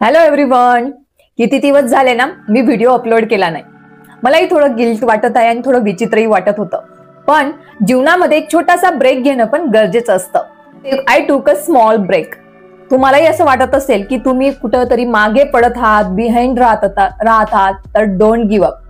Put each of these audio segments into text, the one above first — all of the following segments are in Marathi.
Hello everyone. किती दिवस झाले ना मी व्हिडिओ अपलोड केला नाही. मलाही थोडं गिल्ट वाटत आहे आणि थोडं विचित्रही वाटत होतं. पण जीवनामध्ये एक छोटासा ब्रेक घेणं पण गरजेचं असतं. आय टूक अ स्मॉल ब्रेक. तुम्हालाही असं वाटत असेल की तुम्ही कुठंतरी मागे पडत आहात, बिहाइंड राहत आहात, तर don't give up.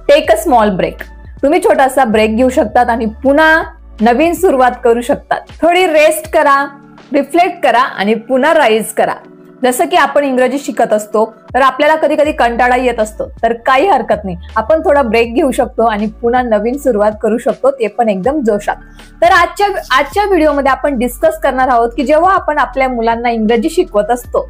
Take a small break. तुम्ही छोटासा ब्रेक घेऊ शकतात आणि पुन्हा नवीन सुरुवात करू शकतात. थोडी रेस्ट करा, रिफ्लेक्ट करा आणि पुन्हा राईज करा. जसं की आपण इंग्रजी शिकत असतो तर आपल्याला कधी कधी कंटाळा येत असतो, तर काही हरकत नाही, आपण थोडा ब्रेक घेऊ शकतो आणि पुन्हा नवीन सुरुवात करू शकतो, ते पण एकदम जोशात. तर आजच्या व्हिडिओमध्ये आपण डिस्कस करणार आहोत की जेव्हा आपण आपल्या मुलांना इंग्रजी शिकवत असतो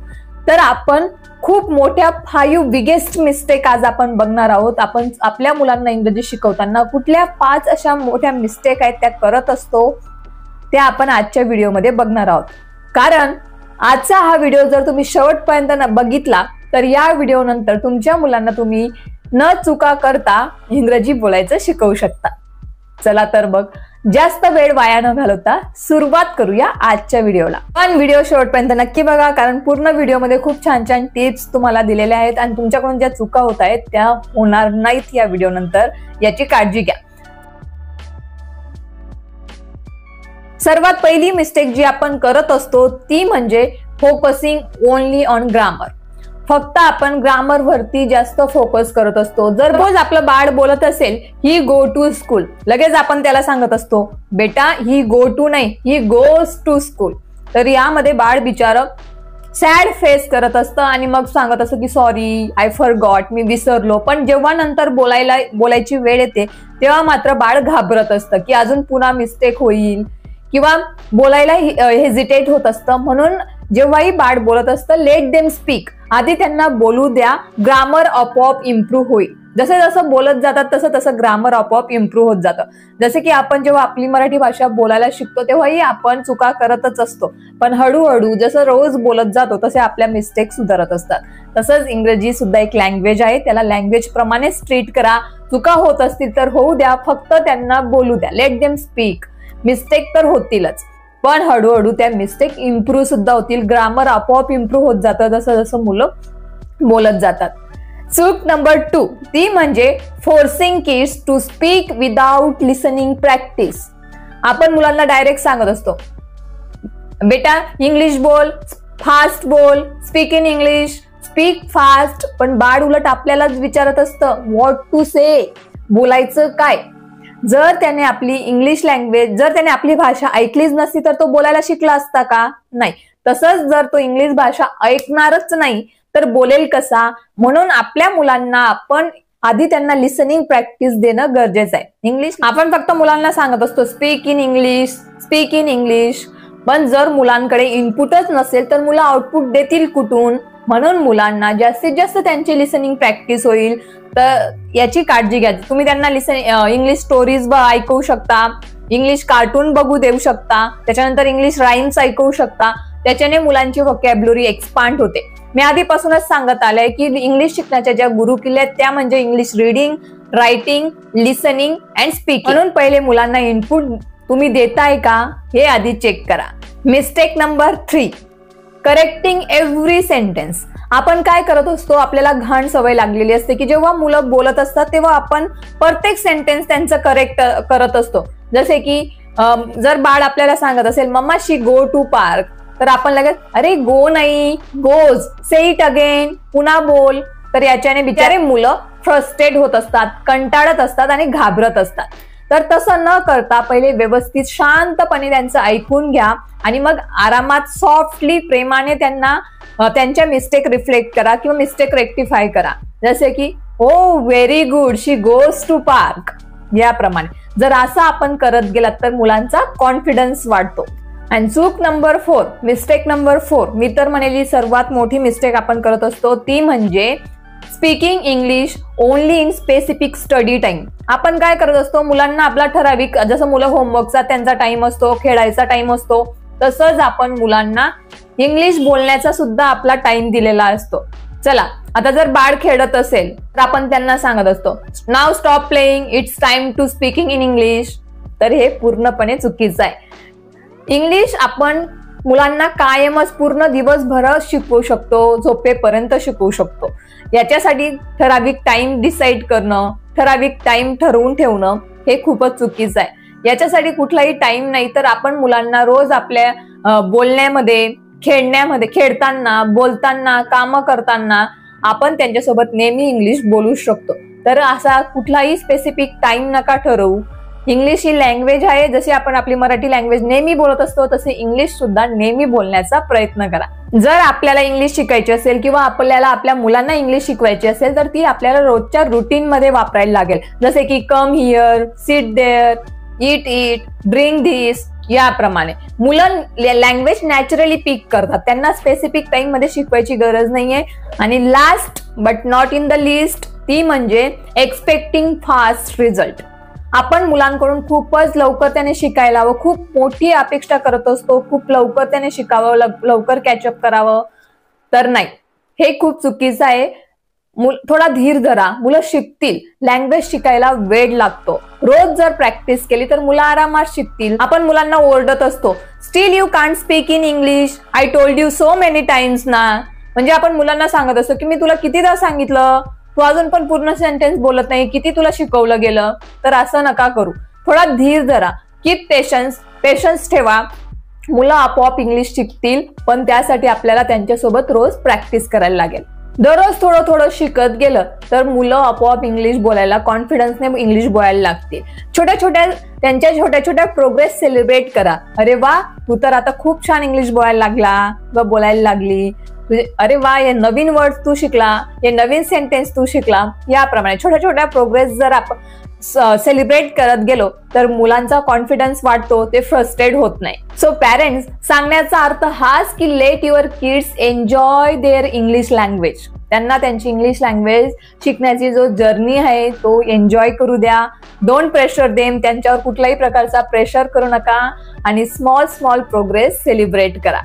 तर आपण खूप मोठ्या 5 बिगेस्ट मिस्टेक आज आपण बघणार आहोत. आपण आपल्या मुलांना इंग्रजी शिकवताना कुठल्या 5 अशा मोठ्या मिस्टेक आहेत त्या करत असतो, त्या आपण आजच्या व्हिडिओमध्ये बघणार आहोत. कारण आजचा हा व्हिडिओ जर तुम्ही शेवटपर्यंत बघितला तर या व्हिडिओ नंतर तुमच्या मुलांना तुम्ही न चुका करता इंग्रजी बोलायचं शिकवू शकता. चला तर मग जास्त वेळ वाया न घालवता सुरुवात करूया आजच्या व्हिडिओला. पण व्हिडिओ शेवटपर्यंत नक्की बघा, कारण पूर्ण व्हिडिओमध्ये खूप छान छान टिप्स तुम्हाला दिलेल्या आहेत आणि तुमच्याकडून ज्या चुका होत आहेत त्या होणार नाहीत या व्हिडिओ नंतर, याची काळजी घ्या. सर्वात पहिली मिस्टेक जी आपण करत असतो ती म्हणजे फोकसिंग ओनली ऑन ग्रामर. फक्त आपण ग्रामर वरती जास्त फोकस करत असतो. जर रोज आपलं बाळ बोलत असेल ही गो टू स्कूल, लगेच आपण त्याला सांगत असतो बेटा ही गो टू नाही, ही गोज टू स्कूल. तर यामध्ये बाळ बिचारं सॅड फेस करत असतं आणि मग सांगत असतं की सॉरी, आय फॉरगॉट, मी विसरलो. पण जेव्हा नंतर बोलायची वेळ येते तेव्हा मात्र बाळ घाबरत असतं की अजून पुन्हा मिस्टेक होईल किंवा बोलायला हेजिटेट होत असतं. म्हणून जेव्हाही बाळ बोलत असतं लेट देम स्पीक, आधी त्यांना बोलू द्या. ग्रामर आपोआप इम्प्रूव्ह होईल. जसं जसं बोलत जातात तसं तसं ग्रामर आपोआप इम्प्रूव्ह होत जातं. जसे की आपण जेव्हा आपली मराठी भाषा बोलायला शिकतो तेव्हाही आपण चुका करतच असतो, पण हळूहळू जसं रोज बोलत जातो तसे आपल्या मिस्टेक सुधारत असतात. तसंच इंग्रजी सुद्धा एक लँग्वेज आहे, त्याला लँग्वेज प्रमाणेच ट्रीट करा. चुका होत असतील तर होऊ द्या, फक्त त्यांना बोलू द्या. Let them speak. मिस्टेक तर होतीलच, पण हळूहळू त्या मिस्टेक इम्प्रूव्ह सुद्धा होतील. ग्रामर आपोआप इम्प्रूव्ह होत जातं जसं जसं मुलं बोलत जातात. चूक नंबर 2 ती म्हणजे forcing kids to speak without listening practice. आपण मुलांना डायरेक्ट सांगत असतो बेटा इंग्लिश बोल, फास्ट बोल, speak in English, speak fast. पण बाळ उलट आपल्यालाच विचारत असतं व्हॉट टू से, बोलायचं काय. जर त्याने आपली इंग्लिश लँग्वेज, जर त्याने आपली भाषा ऐकलीच नसती तर तो बोलायला शिकला असता का? नाही. तसंच जर तो इंग्लिश भाषा ऐकणारच नाही तर बोलेल कसा? म्हणून आपल्या मुलांना आपण आधी त्यांना लिसनिंग प्रॅक्टिस देणं गरजेचं आहे. इंग्लिश आपण फक्त मुलांना सांगत असतो speak in English, speak in English. पण जर मुलांकडे इनपुटच नसेल तर मुलं आउटपुट देतील कुठून? म्हणून मुलांना जास्तीत जास्त त्यांची लिसनिंग प्रॅक्टिस होईल तर याची काळजी घ्या. तुम्ही त्यांना इंग्लिश स्टोरीज ऐकवू शकता, इंग्लिश कार्टून बघू देऊ शकता, त्याच्यानंतर इंग्लिश राईम्स ऐकवू शकता. त्याच्याने मुलांची व्होकॅब्युलरी एक्सपांड होते. मी आधीपासूनच सांगत आलंय की इंग्लिश शिकण्याच्या ज्या गुरुकिल्ल्या आहेत त्या म्हणजे English reading, writing, listening and speaking. म्हणून पहिले मुलांना इनपुट तुम्ही देताय का हे आधी चेक करा. Mistake number 3 correcting every sentence. आपण काय करत असतो, आपल्याला घाण सवय लागलेली असते की जेव्हा मुलं बोलत असतात तेव्हा आपण प्रत्येक सेंटेन्स त्यांचं करेक्ट करत असतो. जसे की जर बाळ आपल्याला सांगत असेल mamma she go to park, तर आपण लगेच अरे गो नाही गोज, से इट अगेन, पुन्हा बोल. तर याच्याने बिचारे मुलं फ्रस्ट्रेट होत असतात, कंटाळत असतात आणि घाबरत असतात. तर तसं न करता पहिले व्यवस्थित शांतपणे त्यांचं ऐकून घ्या आणि मग आरामात सॉफ्टली प्रेमाने त्यांना त्यांच्या मिस्टेक रिफ्लेक्ट करा किंवा मिस्टेक रेक्टिफाय करा. जसे की oh very good, she goes to park. याप्रमाणे जर असं आपण करत गेलात तर मुलांचा कॉन्फिडन्स वाढतो. आणि चूक नंबर 4, मिस्टेक नंबर 4, मी तर म्हणेली सर्वात मोठी मिस्टेक आपण करत असतो ती म्हणजे speaking English only in specific study time. आपण काय करत असतो, मुलांना आपला ठराविक, जसं मुलं होमवर्कचा त्यांचा टाइम असतो, खेळायचा टाइम असतो, तसंच आपण मुलांना इंग्लिश बोलण्याचा सुद्धा आपला टाइम दिलेला असतो. चला आता जर बाळ खेळत असेल तर आपण त्यांना सांगत असतो नाव stop playing, it's time to speaking in English. तर हे पूर्णपणे चुकीचं आहे. इंग्लिश आपण मुलांना कायमच पूर्ण दिवसभर शिकवू शकतो, झोपेपर्यंत शिकवू शकतो. याच्यासाठी ठराविक टाइम डिसाईड करणं, ठराविक टाइम ठरवून ठेवणं हे खूपच चुकीचं आहे. याच्यासाठी कुठलाही टाइम नाही, तर आपण मुलांना रोज आपल्या बोलण्यामध्ये, खेळण्यामध्ये, खेळताना, बोलताना, कामं करताना आपण त्यांच्यासोबत नेहमी इंग्लिश बोलू शकतो. तर असा कुठलाही स्पेसिफिक टाइम नका ठरवू. इंग्लिश ही लँग्वेज आहे, जशी आपण आपली मराठी लँग्वेज नेहमी बोलत असतो तसे इंग्लिश सुद्धा नेहमी बोलण्याचा प्रयत्न करा. जर आपल्याला इंग्लिश शिकायची असेल किंवा आपल्याला आपल्या मुलांना इंग्लिश शिकवायची असेल तर ती आपल्याला रोजच्या रुटीन मध्ये वापरायला लागेल. जसे की come here, sit there, eat it, drink this, याप्रमाणे. मुलं लँग्वेज नॅचरली पिक करतात, त्यांना स्पेसिफिक टाइम मध्ये शिकवायची गरज नाहीये. आणि last but not in the list ती म्हणजे एक्सपेक्टिंग फास्ट रिझल्ट. आपण मुलांकडून खूपच लवकर त्याने शिकायला हवं, खूप मोठी अपेक्षा करत असतो, खूप लवकर त्याने शिकावं, लवकर कॅचअप करावं. तर नाही, हे खूप चुकीचं आहे. थोडा धीर धरा, मुलं शिकतील. लँग्वेज शिकायला वेळ लागतो. रोज जर प्रॅक्टिस केली तर मुलं आरामात शिकतील. आपण मुलांना ओरडत असतो, still you can't speak in English, I told you so many times ना. म्हणजे आपण मुलांना सांगत असतो की मी तुला कितीदा सांगितलं, तू अजून पण पूर्ण सेंटेन्स बोलत नाही, किती तुला शिकवलं गेलं. तर असं नका करू. थोडा धीर धरा, कीप पेशन्स ठेवा. मुलं आपोआप इंग्लिश शिकतील, पण त्यासाठी आपल्याला त्यांच्यासोबत रोज प्रॅक्टिस करायला लागेल. दररोज थोडं थोडं शिकत गेलं तर मुलं आपोआप इंग्लिश बोलायला, कॉन्फिडन्सने इंग्लिश बोलायला लागते. त्यांच्या छोट्या छोट्या प्रोग्रेस सेलिब्रेट करा. अरे वा, तू तर आता खूप छान इंग्लिश बोलायला लागला व बोलायला लागली. अरे वा, हे नवीन वर्ड तू शिकला, हे नवीन सेंटेन्स तू शिकला. याप्रमाणे छोट्या छोट्या प्रोग्रेस जर आपण सेलिब्रेट करत गेलो तर मुलांचा कॉन्फिडन्स वाढतो, ते फ्रस्ट्रेट होत नाही. सो पॅरेंट्स, सांगण्याचा अर्थ हाच की let your kids enjoy their English language. त्यांना त्यांची इंग्लिश लँग्वेज शिकण्याची जो जर्नी आहे तो एन्जॉय करू द्या. Don't pressure them. त्यांच्यावर कुठल्याही प्रकारचा प्रेशर करू नका आणि स्मॉल प्रोग्रेस सेलिब्रेट करा.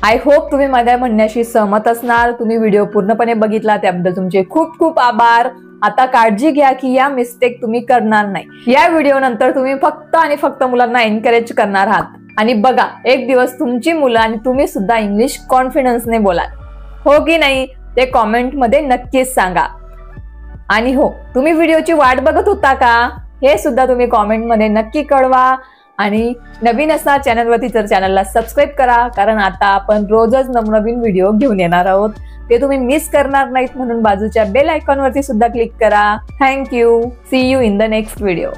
आय होप तुम्ही माझ्या म्हणण्याशी सहमत असणार. तुम्ही व्हिडिओ पूर्णपणे बघितला त्याबद्दल तुमचे खूप खूप आभार. आता काळजी घ्या की या मिस्टेक तुम्ही करणार नाही. या व्हिडिओ नंतर तुम्ही फक्त आणि फक्त मुलांना एनकरेज करणार आहात. आणि बघा, एक दिवस तुमची मुलं आणि तुम्ही सुद्धा इंग्लिश कॉन्फिडन्सने बोलाल. हो की नाही ते कॉमेंट मध्ये नक्कीच सांगा. आणि हो, तुम्ही व्हिडिओची वाट बघत होता का हे सुद्धा तुम्ही कॉमेंट मध्ये नक्की कळवा. आणि नवीन असणार चॅनलवरती तर चॅनलला सबस्क्राईब करा, कारण आता आपण रोजच नवनवीन व्हिडिओ घेऊन येणार आहोत. ते तुम्ही मिस करणार नाहीत म्हणून बाजूच्या बेल आयकॉनवरती सुद्धा क्लिक करा. Thank you. See you in the next video.